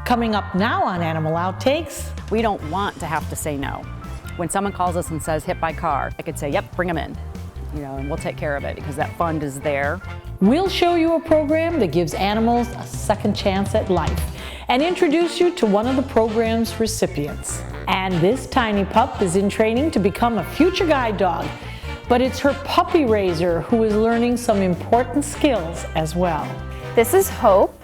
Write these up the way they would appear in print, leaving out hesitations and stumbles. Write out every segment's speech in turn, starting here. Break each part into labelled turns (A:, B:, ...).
A: Coming up now on Animal Outtakes.
B: We don't want to have to say no. When someone calls us and says hit by car, I could say, yep, bring them in, and we'll take care of it because that fund is there.
A: We'll show you a program that gives animals a second chance at life and introduce you to one of the program's recipients. And this tiny pup is in training to become a future guide dog, but it's her puppy raiser who is learning some important skills as well.
C: This is Hope.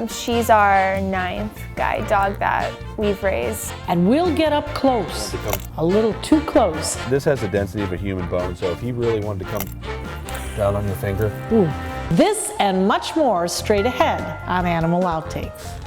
C: She's our 9th guide dog that we've raised.
A: And we'll get up close, a little too close.
D: This has the density of a human bone, so if he really wanted to come down on your finger.
A: Ooh. This and much more straight ahead on Animal Outtakes.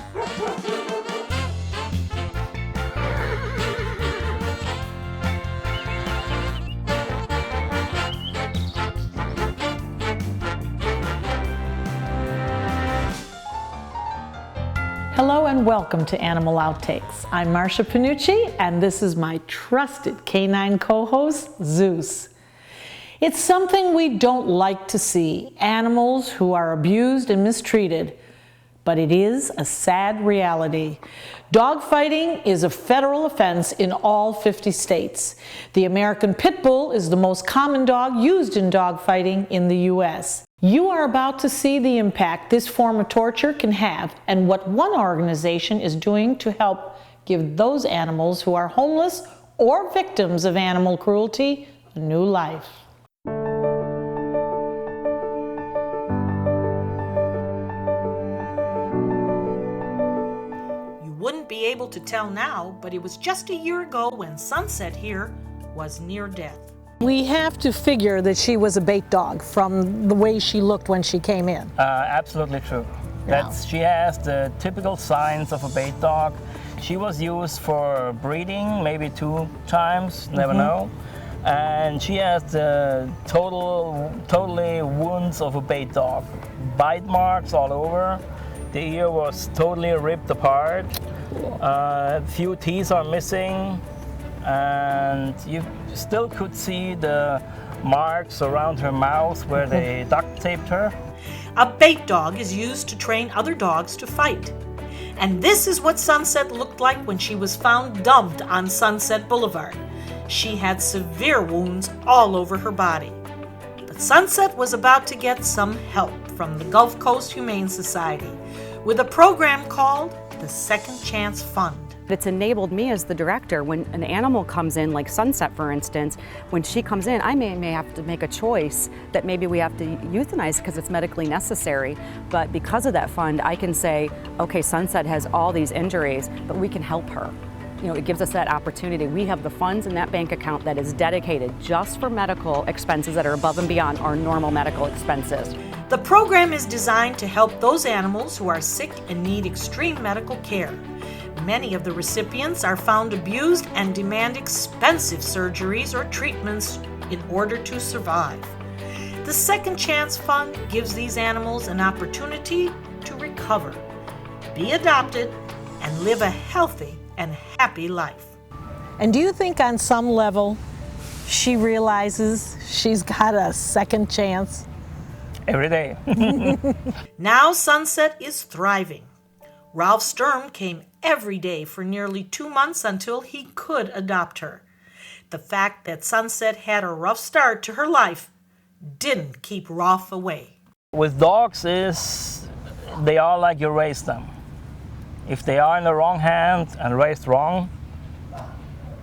A: Hello and welcome to Animal Outtakes. I'm Marcia Panucci and this is my trusted canine co-host, Zeus. It's something we don't like to see, animals who are abused and mistreated, but it is a sad reality. Dog fighting is a federal offense in all 50 states. The American Pit Bull is the most common dog used in dog fighting in the U.S. You are about to see the impact this form of torture can have and what one organization is doing to help give those animals who are homeless or victims of animal cruelty a new life. You wouldn't be able to tell now, but it was just a year ago when Sunset here was near death. We have to figure that she was a bait dog from the way she looked when she came in.
E: Absolutely true. She has the typical signs of a bait dog. She was used for breeding, maybe 2 times, never know. And she has the totally wounds of a bait dog. Bite marks all over. The ear was totally ripped apart. A few teeth are missing. And you still could see the marks around her mouth where they duct taped her.
A: A bait dog is used to train other dogs to fight. And this is what Sunset looked like when she was found dumped on Sunset Boulevard. She had severe wounds all over her body. But Sunset was about to get some help from the Gulf Coast Humane Society with a program called the Second Chance Fund.
B: It's enabled me as the director, when an animal comes in, like Sunset for instance, when she comes in, I may have to make a choice that maybe we have to euthanize because it's medically necessary. But because of that fund, I can say, okay, Sunset has all these injuries, but we can help her. It gives us that opportunity. We have the funds in that bank account that is dedicated just for medical expenses that are above and beyond our normal medical expenses.
A: The program is designed to help those animals who are sick and need extreme medical care. Many of the recipients are found abused and demand expensive surgeries or treatments in order to survive. The Second Chance Fund gives these animals an opportunity to recover, be adopted, and live a healthy and happy life. And do you think on some level she realizes she's got a second chance?
E: Every day.
A: Now Sunset is thriving. Ralph Sturm came every day for nearly 2 months until he could adopt her. The fact that Sunset had a rough start to her life didn't keep Ralph away.
E: With dogs they are like you raise them. If they are in the wrong hand and raised wrong,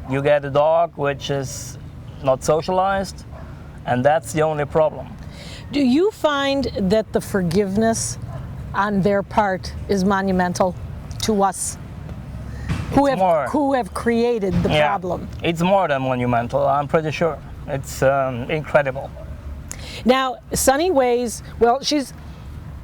E: you get a dog which is not socialized, and that's the only problem.
A: Do you find that the forgiveness on their part is monumental to us who have created the problem?
E: It's more than monumental, I'm pretty sure. It's incredible.
A: Now, Sunny weighs, she's,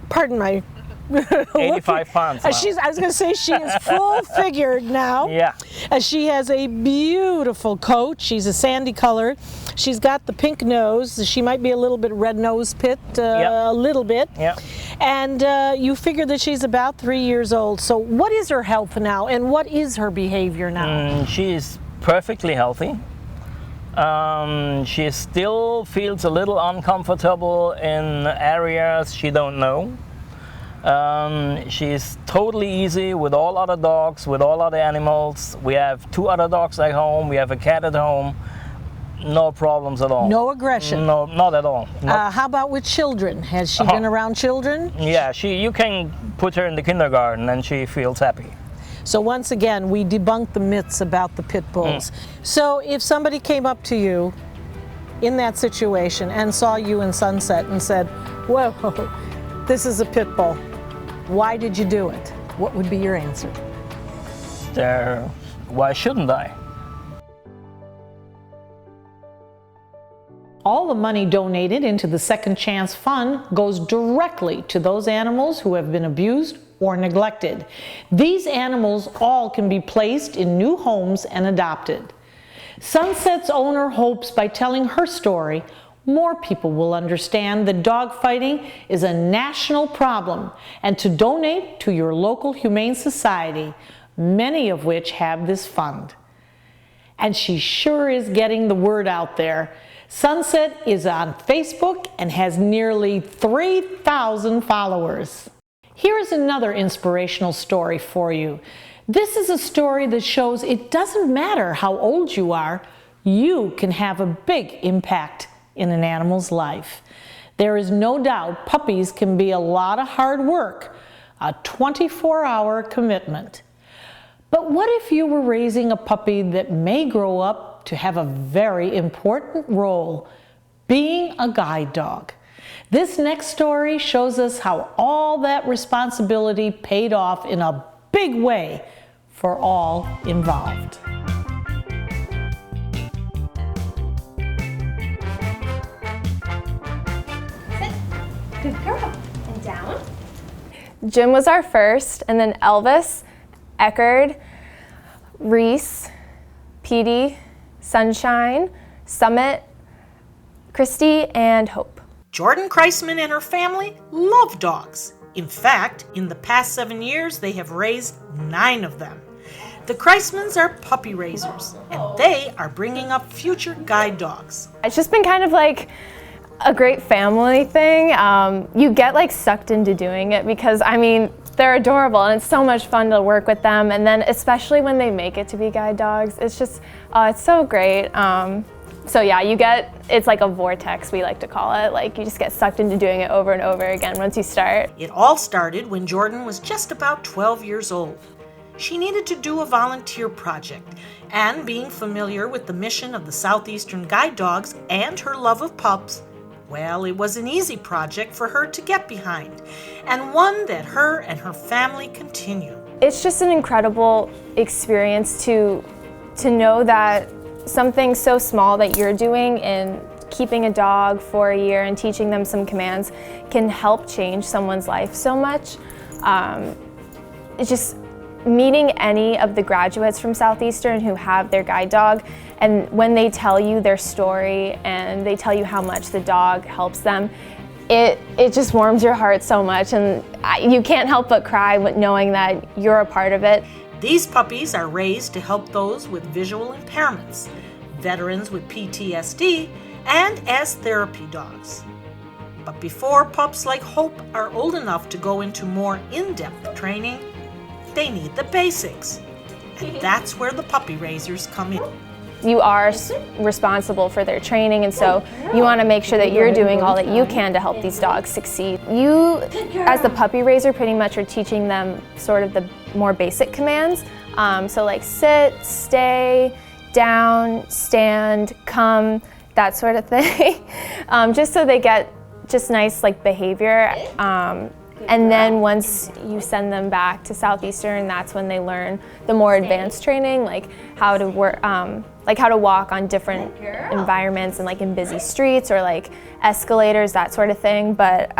A: pardon my
E: 85 pounds now.
A: I was going to say she is full figured now.
E: Yeah.
A: She has a beautiful coat. She's a sandy color. She's got the pink nose. She might be a little bit red nose pit, a little bit.
E: Yeah.
A: And you figure that she's about 3 years old. So what is her health now and what is her behavior now?
E: She is perfectly healthy. She still feels a little uncomfortable in areas she don't know. She's totally easy with all other dogs, with all other animals. We have 2 other dogs at home. We have a cat at home. No problems at all.
A: No aggression?
E: No, not at all.
A: How about with children? Has she been around children?
E: Yeah, you can put her in the kindergarten and she feels happy.
A: So once again, we debunked the myths about the pit bulls. So if somebody came up to you in that situation and saw you in Sunset and said, whoa, this is a pit bull, why did you do it? What would be your answer?
E: Why shouldn't I?
A: All the money donated into the Second Chance Fund goes directly to those animals who have been abused or neglected. These animals all can be placed in new homes and adopted. Sunset's owner hopes by telling her story, more people will understand that dog fighting is a national problem and to donate to your local humane society, many of which have this fund. And she sure is getting the word out there. Sunset is on Facebook and has nearly 3,000 followers. Here is another inspirational story for you. This is a story that shows it doesn't matter how old you are, you can have a big impact in an animal's life. There is no doubt puppies can be a lot of hard work, a 24-hour commitment. But what if you were raising a puppy that may grow up to have a very important role, being a guide dog? This next story shows us how all that responsibility paid off in a big way for all involved.
C: Sit. Good girl. And down. Jim was our first, and then Elvis, Eckerd, Reese, Petey, Sunshine, Summit, Christy, and Hope.
A: Jordan Kreisman and her family love dogs. In fact, in the past 7 years, they have raised 9 of them. The Kreismans are puppy raisers, and they are bringing up future guide dogs.
C: It's just been kind of like a great family thing. You get like sucked into doing it because, I mean, they're adorable and it's so much fun to work with them, and then especially when they make it to be guide dogs, it's just, it's so great. So yeah, it's like a vortex, we like to call it. Like you just get sucked into doing it over and over again once you start.
A: It all started when Jordan was just about 12 years old. She needed to do a volunteer project, and being familiar with the mission of the Southeastern Guide Dogs and her love of pups, well, it was an easy project for her to get behind, and one that her and her family continue.
C: It's just an incredible experience to know that something so small that you're doing in keeping a dog for a year and teaching them some commands can help change someone's life so much. It's just meeting any of the graduates from Southeastern who have their guide dog, and when they tell you their story and they tell you how much the dog helps them, it just warms your heart so much, and you can't help but cry knowing that you're a part of it.
A: These puppies are raised to help those with visual impairments, veterans with PTSD, and as therapy dogs. But before pups like Hope are old enough to go into more in-depth training, they need the basics. And that's where the puppy raisers come in.
C: You are responsible for their training, and so you want to make sure that you're doing all that you can to help these dogs succeed. You, as the puppy raiser, pretty much are teaching them sort of the more basic commands. So like sit, stay, down, stand, come, that sort of thing. Just so they get just nice like behavior. And then once you send them back to Southeastern, that's when they learn the more advanced training, like how to work, like how to walk on different environments and like in busy streets or like escalators, that sort of thing. But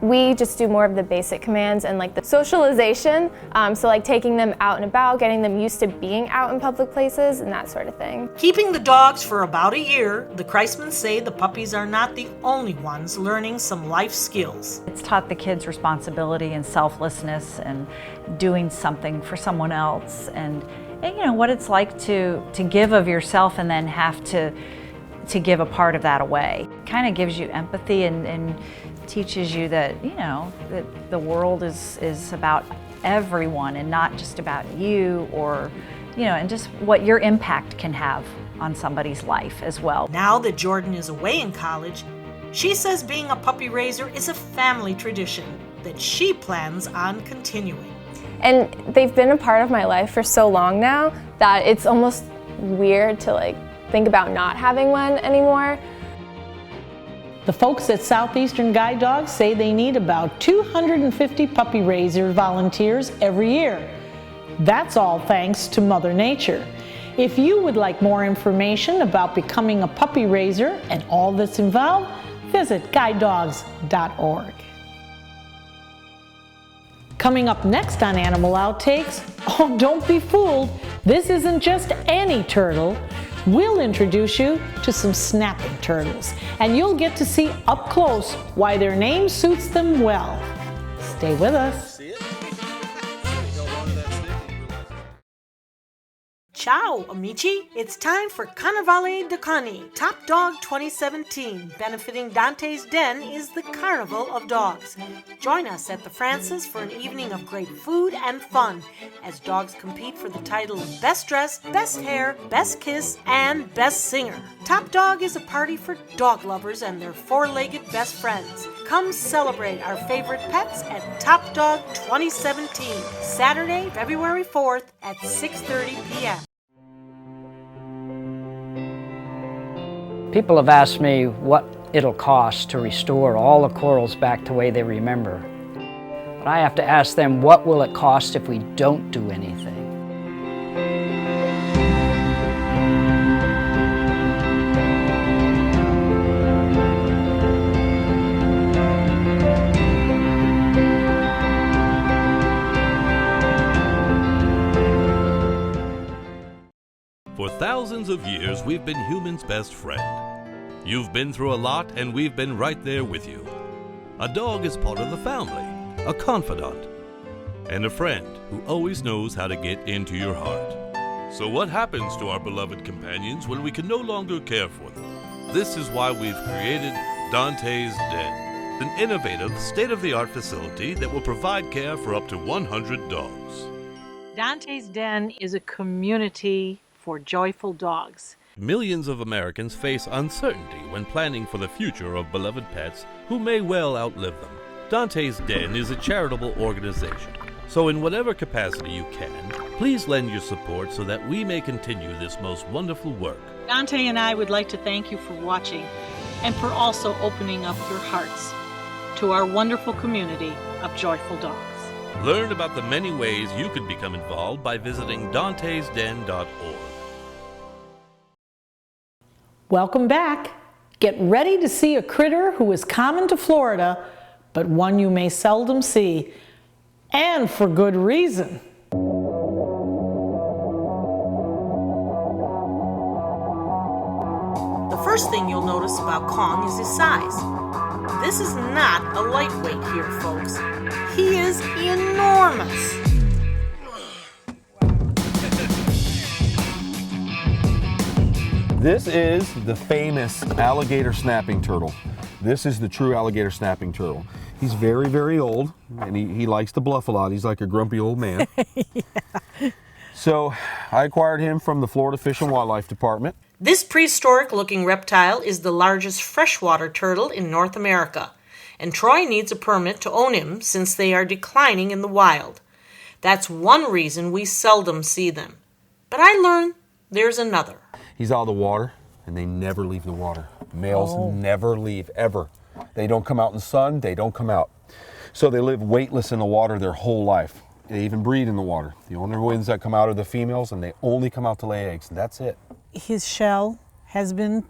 C: we just do more of the basic commands and like the socialization. So like taking them out and about, getting them used to being out in public places and that sort of thing.
A: Keeping the dogs for about a year, the Kreismans say the puppies are not the only ones learning some life skills.
F: It's taught the kids responsibility and selflessness and doing something for someone else, and you know what it's like to give of yourself and then have to give a part of that away. It kind of gives you empathy and teaches you that, that the world is about everyone and not just about you, or, and just what your impact can have on somebody's life as well.
A: Now that Jordan is away in college, she says being a puppy raiser is a family tradition that she plans on continuing.
C: And they've been a part of my life for so long now that it's almost weird to think about not having one anymore.
A: The folks at Southeastern Guide Dogs say they need about 250 puppy raiser volunteers every year. That's all thanks to Mother Nature. If you would like more information about becoming a puppy raiser and all that's involved, visit guidedogs.org. Coming up next on Animal Outtakes, oh, don't be fooled, this isn't just any turtle. We'll introduce you to some snapping turtles, and you'll get to see up close why their name suits them well. Stay with us. Ciao, amici! It's time for Carnevale de Cani, Top Dog 2017. Benefiting Dante's Den is the Carnival of Dogs. Join us at the Francis for an evening of great food and fun as dogs compete for the title of Best Dressed, Best Hair, Best Kiss, and Best Singer. Top Dog is a party for dog lovers and their four-legged best friends. Come celebrate our favorite pets at Top Dog 2017, Saturday, February 4th at 6:30 p.m.
G: People have asked me what it'll cost to restore all the corals back the way they remember. But I have to ask them, what will it cost if we don't do anything?
H: For thousands of years, we've been humans' best friend. You've been through a lot, and we've been right there with you. A dog is part of the family, a confidant, and a friend who always knows how to get into your heart. So what happens to our beloved companions when we can no longer care for them? This is why we've created Dante's Den, an innovative, state-of-the-art facility that will provide care for up to 100 dogs.
A: Dante's Den is a community for joyful dogs.
H: Millions of Americans face uncertainty when planning for the future of beloved pets who may well outlive them. Dante's Den is a charitable organization, so in whatever capacity you can, please lend your support so that we may continue this most wonderful work.
A: Dante and I would like to thank you for watching and for also opening up your hearts to our wonderful community of joyful dogs.
H: Learn about the many ways you could become involved by visiting dantesden.org.
A: Welcome back. Get ready to see a critter who is common to Florida, but one you may seldom see, and for good reason. The first thing you'll notice about Kong is his size. This is not a lightweight here, folks. He is enormous.
D: This is the famous alligator snapping turtle. This is the true alligator snapping turtle. He's very, very old, and he likes to bluff a lot. He's like a grumpy old man. Yeah. So I acquired him from the Florida Fish and Wildlife Department.
A: This prehistoric-looking reptile is the largest freshwater turtle in North America, and Troy needs a permit to own him since they are declining in the wild. That's one reason we seldom see them. But I learned there's another.
D: He's out of the water, and they never leave the water. Males never leave, ever. They don't come out in the sun, they don't come out. So they live weightless in the water their whole life. They even breed in the water. The only ones that come out are the females, and they only come out to lay eggs, and that's it.
A: His shell has been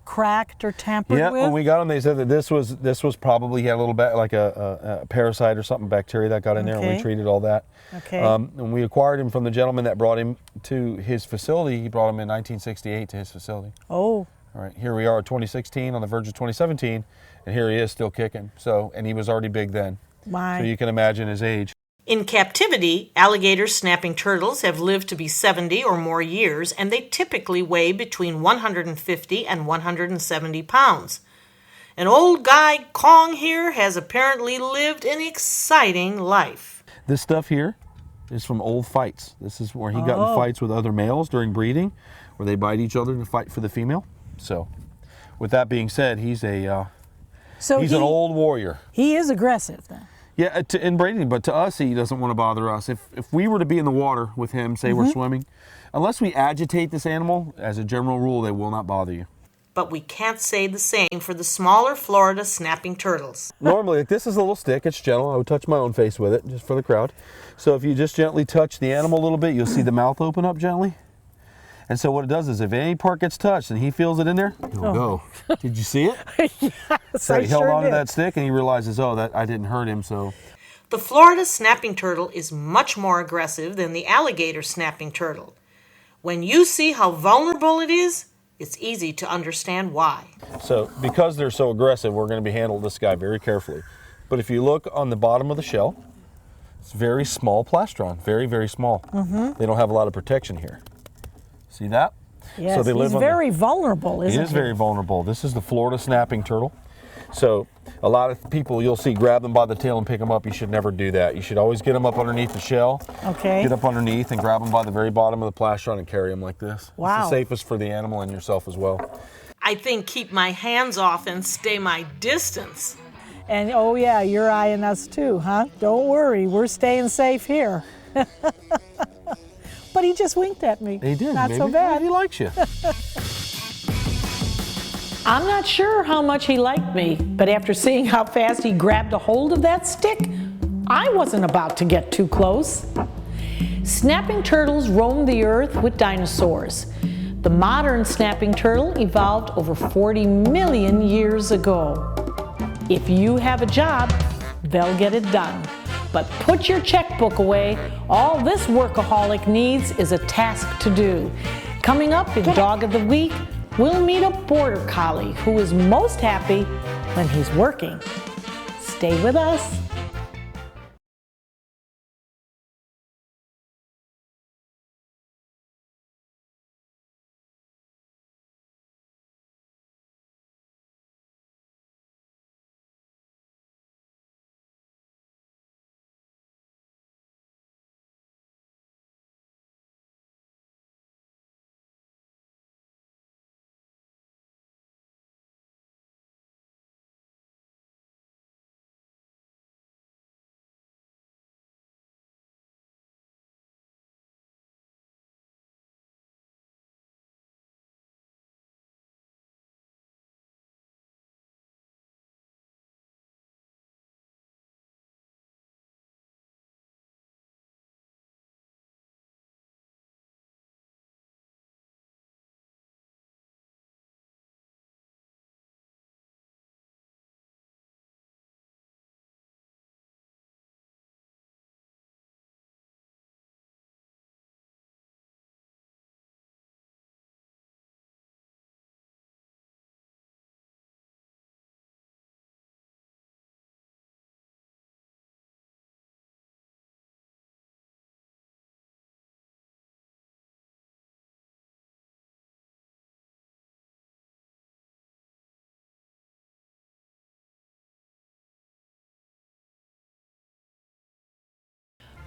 A: cracked or tampered
D: Yeah,
A: with?
D: when we got him, they said that this was probably, he had a little bit like a parasite or something, bacteria that got in there, and we treated all that.
A: Okay.
D: And we acquired him from the gentleman that brought him to his facility. He brought him in 1968 to his facility.
A: Oh.
D: All right, here we are at 2016, on the verge of 2017, and here he is still kicking. So, and he was already big then.
A: My.
D: So you can imagine his age.
A: In captivity, alligator snapping turtles have lived to be 70 or more years, and they typically weigh between 150 and 170 pounds. And old guy Kong here has apparently lived an exciting life.
D: This stuff here is from old fights. This is where he got in fights with other males during breeding, where they bite each other to fight for the female. So, with that being said, he's an old warrior.
A: He is aggressive then.
D: Yeah, in breeding, but to us, he doesn't want to bother us. If we were to be in the water with him, say we're swimming, unless we agitate this animal, as a general rule, they will not bother you.
A: But we can't say the same for the smaller Florida snapping turtles.
D: Normally, like, this is a little stick, it's gentle. I would touch my own face with it, just for the crowd. So if you just gently touch the animal a little bit, you'll see the mouth open up gently. And so what it does is, if any part gets touched and he feels it in there, he'll go. Did you see it?
A: Yes,
D: so he held onto that stick and he realizes, oh, that I didn't hurt him, so.
A: The Florida snapping turtle is much more aggressive than the alligator snapping turtle. When you see how vulnerable it is, it's easy to understand why.
D: So because they're so aggressive, we're going to be handling this guy very carefully. But if you look on the bottom of the shell, it's very small plastron, very, very small. They don't have a lot of protection here. See that?
A: Yes,
D: so they live
A: he's very vulnerable, isn't he?
D: He is very vulnerable. This is the Florida snapping turtle. So a lot of people you'll see grab them by the tail and pick them up. You should never do that. You should always get them up underneath the shell.
A: Okay.
D: Get up underneath and grab them by the very bottom of the plastron and carry them like this.
A: Wow.
D: It's the safest for the animal and yourself as well.
A: I think keep my hands off and stay my distance.
I: And oh yeah, you're eyeing us too, huh? Don't worry, we're staying safe here. But he just winked at me.
D: He did.
I: Not
D: maybe,
I: so bad.
D: He likes you.
A: I'm not sure how much he liked me, but after seeing how fast he grabbed a hold of that stick, I wasn't about to get too close. Snapping turtles roamed the earth with dinosaurs. The modern snapping turtle evolved over 40 million years ago. If you have a job, they'll get it done. But put your checkbook away. All this workaholic needs is a task to do. Coming up in Dog of the Week, we'll meet a border collie who is most happy when he's working. Stay with us.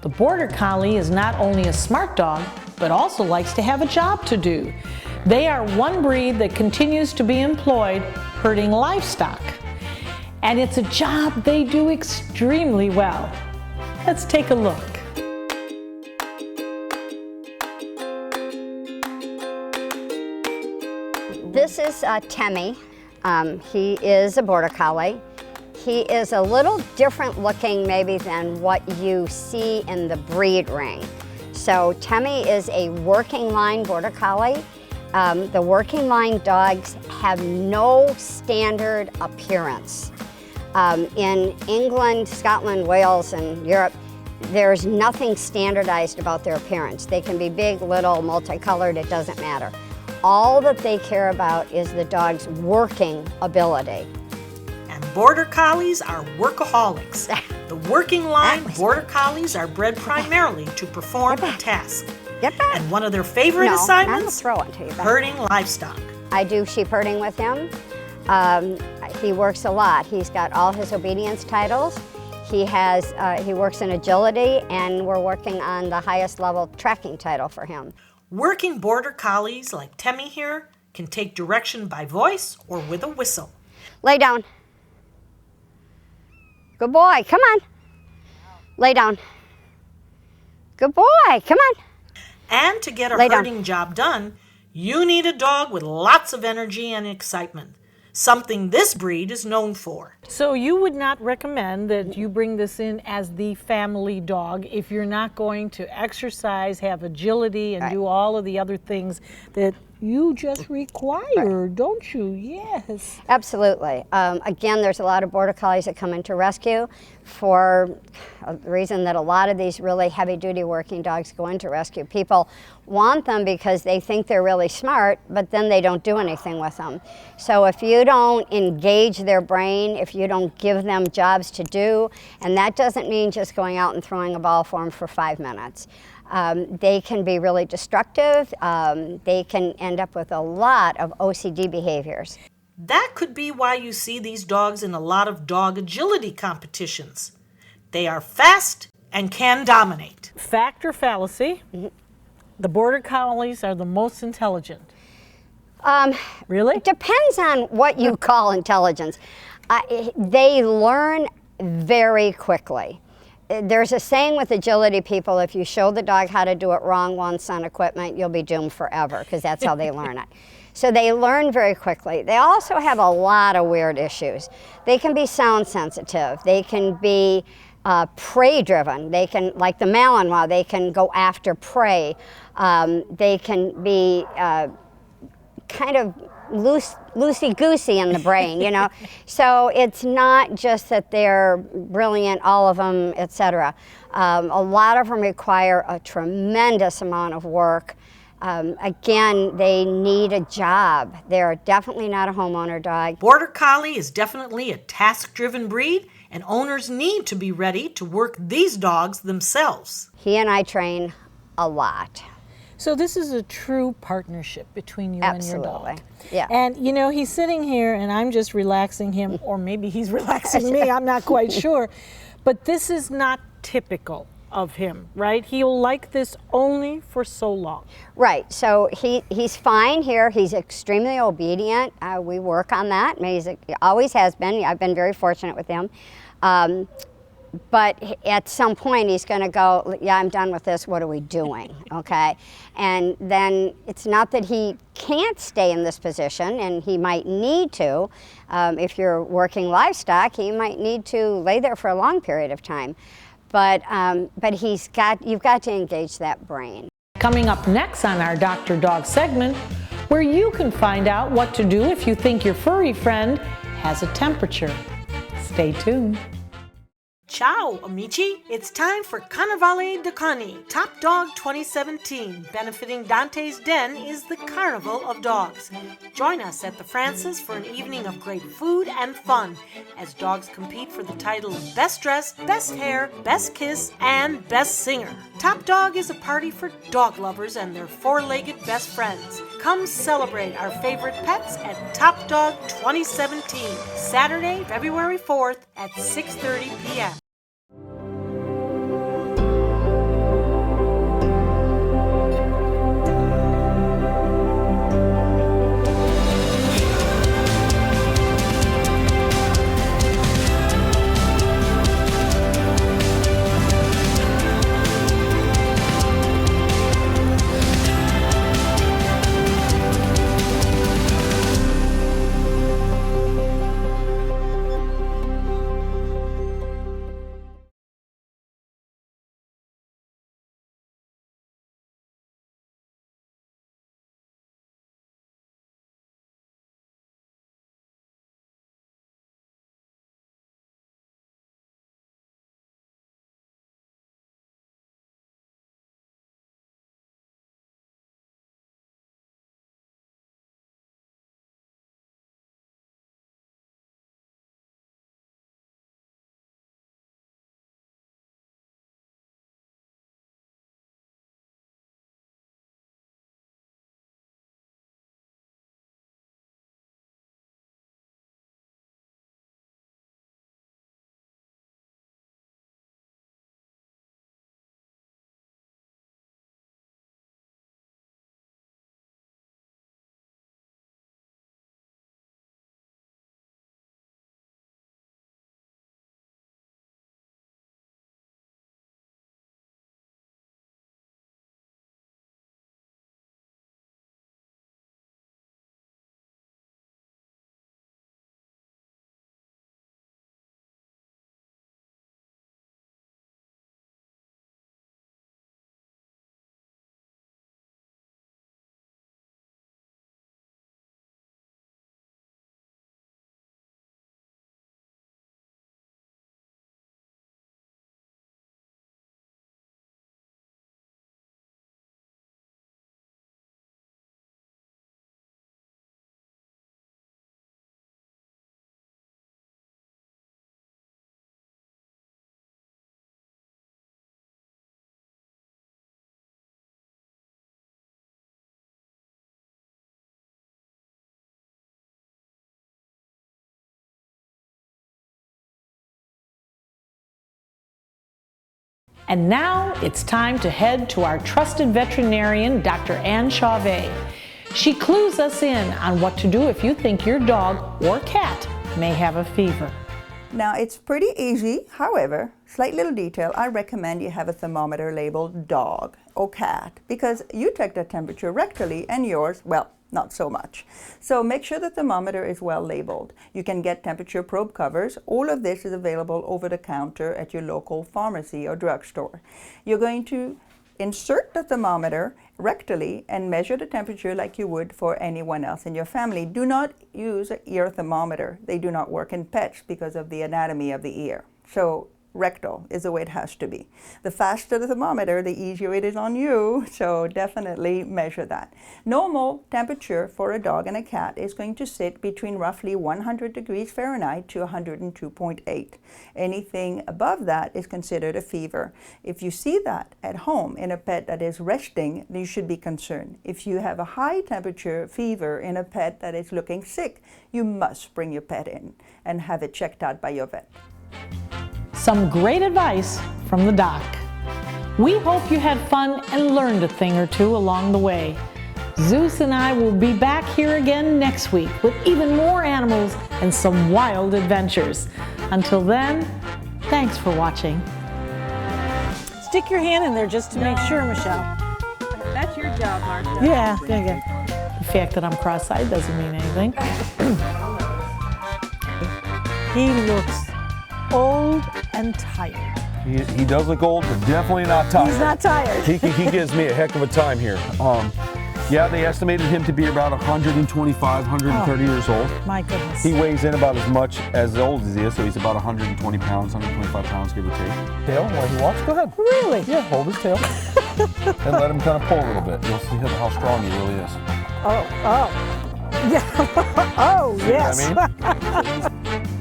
A: The Border Collie is not only a smart dog, but also likes to have a job to do. They are one breed that continues to be employed herding livestock. And it's a job they do extremely well. Let's take a look.
J: This is Temmie. He is a Border Collie. He is a little different looking maybe than what you see in the breed ring. So Temmie is a working line Border Collie. The working line dogs have no standard appearance. In England, Scotland, Wales, and Europe, there's nothing standardized about their appearance. They can be big, little, multicolored, it doesn't matter. All that they care about is the dog's working ability.
A: Border Collies are workaholics. The working line Border Collies are bred primarily to perform a task. And one of their favorite assignments, herding livestock.
J: I do sheep herding with him. He works a lot. He's got all his obedience titles. He works in agility, and we're working on the highest level tracking title for him.
A: Working border collies like Temmie here can take direction by voice or with a whistle.
J: Lay down. Good boy, come on. Lay down. Good boy, come on.
A: And to get a
J: Lay down.
A: herding job done, you need a dog with lots of energy and excitement, something this breed is known for. So you would not recommend that you bring this in as the family dog if you're not going to exercise, have agility, and do all of the other things that you just require, don't you? Yes.
J: Absolutely. Again, there's a lot of border collies that come into rescue for the reason that a lot of these really heavy-duty working dogs go into rescue. People want them because they think they're really smart, but then they don't do anything with them. So if you don't engage their brain, if you don't give them jobs to do, and that doesn't mean just going out and throwing a ball for them for 5 minutes. They can be really destructive. They can end up with a lot of OCD behaviors.
A: That could be why you see these dogs in a lot of dog agility competitions. They are fast and can dominate. Fact or fallacy? The border collies are the most intelligent. Really?
J: It depends on what you call intelligence. They learn very quickly. There's a saying with agility people, if you show the dog how to do it wrong once on equipment, you'll be doomed forever, because that's how they learn it. So they learn very quickly. They also have a lot of weird issues. They can be sound sensitive. They can be prey driven. They can, like the Malinois, they can go after prey. They can be kind of loosey-goosey in the brain, you know. So it's not just that they're brilliant, all of them, etc. A lot of them require a tremendous amount of work. Again, they need a job. They're definitely not a homeowner dog.
A: Border Collie is definitely a task-driven breed, and owners need to be ready to work these dogs themselves.
J: He and I train a lot.
A: So this is a true partnership between you and your dog.
J: Absolutely, yeah.
A: And you know, he's sitting here and I'm just relaxing him, or maybe he's relaxing me, I'm not quite sure. But this is not typical of him, right? He'll like this only for so long.
J: Right, so he's fine here. He's extremely obedient. We work on that. He always has been. I've been very fortunate with him. But at some point he's going to go, yeah, I'm done with this, what are we doing, okay? And then it's not that he can't stay in this position, and he might need to. If you're working livestock, he might need to lay there for a long period of time. But you've got to engage that brain.
A: Coming up next on our Dr. Dog segment, where you can find out what to do if you think your furry friend has a temperature. Stay tuned. Ciao, amici! It's time for Carnevale de Cani, Top Dog 2017. Benefiting Dante's Den is the Carnival of Dogs. Join us at the Francis for an evening of great food and fun as dogs compete for the title of Best Dressed, Best Hair, Best Kiss, and Best Singer. Top Dog is a party for dog lovers and their four-legged best friends. Come celebrate our favorite pets at Top Dog 2017, Saturday, February 4th at 6:30 p.m. And now it's time to head to our trusted veterinarian, Dr. Anne Chauvet. She clues us in on what to do if you think your dog or cat may have a fever.
K: Now it's pretty easy, however, slight little detail, I recommend you have a thermometer labeled dog or cat because you take the temperature rectally and yours, well, not so much. So make sure the thermometer is well labeled. You can get temperature probe covers. All of this is available over the counter at your local pharmacy or drugstore. You're going to insert the thermometer rectally and measure the temperature like you would for anyone else in your family. Do not use an ear thermometer. They do not work in pets because of the anatomy of the ear. So rectal is the way it has to be. The faster the thermometer, the easier it is on you, so definitely measure that. Normal temperature for a dog and a cat is going to sit between roughly 100 degrees Fahrenheit to 102.8. Anything above that is considered a fever. If you see that at home in a pet that is resting, then you should be concerned. If you have a high temperature fever in a pet that is looking sick, you must bring your pet in and have it checked out by your vet.
A: Some great advice from the doc. We hope you had fun and learned a thing or two along the way. Zeus and I will be back here again next week with even more animals and some wild adventures. Until then, thanks for watching.
I: Stick your hand in there just to make sure, Michelle.
C: That's your job, Marcia.
I: Yeah, there you go.
A: The fact that I'm cross-eyed doesn't mean anything.
I: He looks old and tired.
D: He does look old, but definitely not tired.
I: He's not tired.
D: He gives me a heck of a time here. Yeah, they estimated him to be about 125, 130 years old.
I: My goodness.
D: He weighs in about as much as old as he is, so he's about 120 pounds, 125 pounds, give or take. Tail, while he walks, go ahead.
I: Really?
D: Yeah, hold his tail. And let him kind of pull a little bit. You'll see how strong he really is.
I: Oh, oh. Yeah. Oh,
D: See
I: yes.
D: what I mean?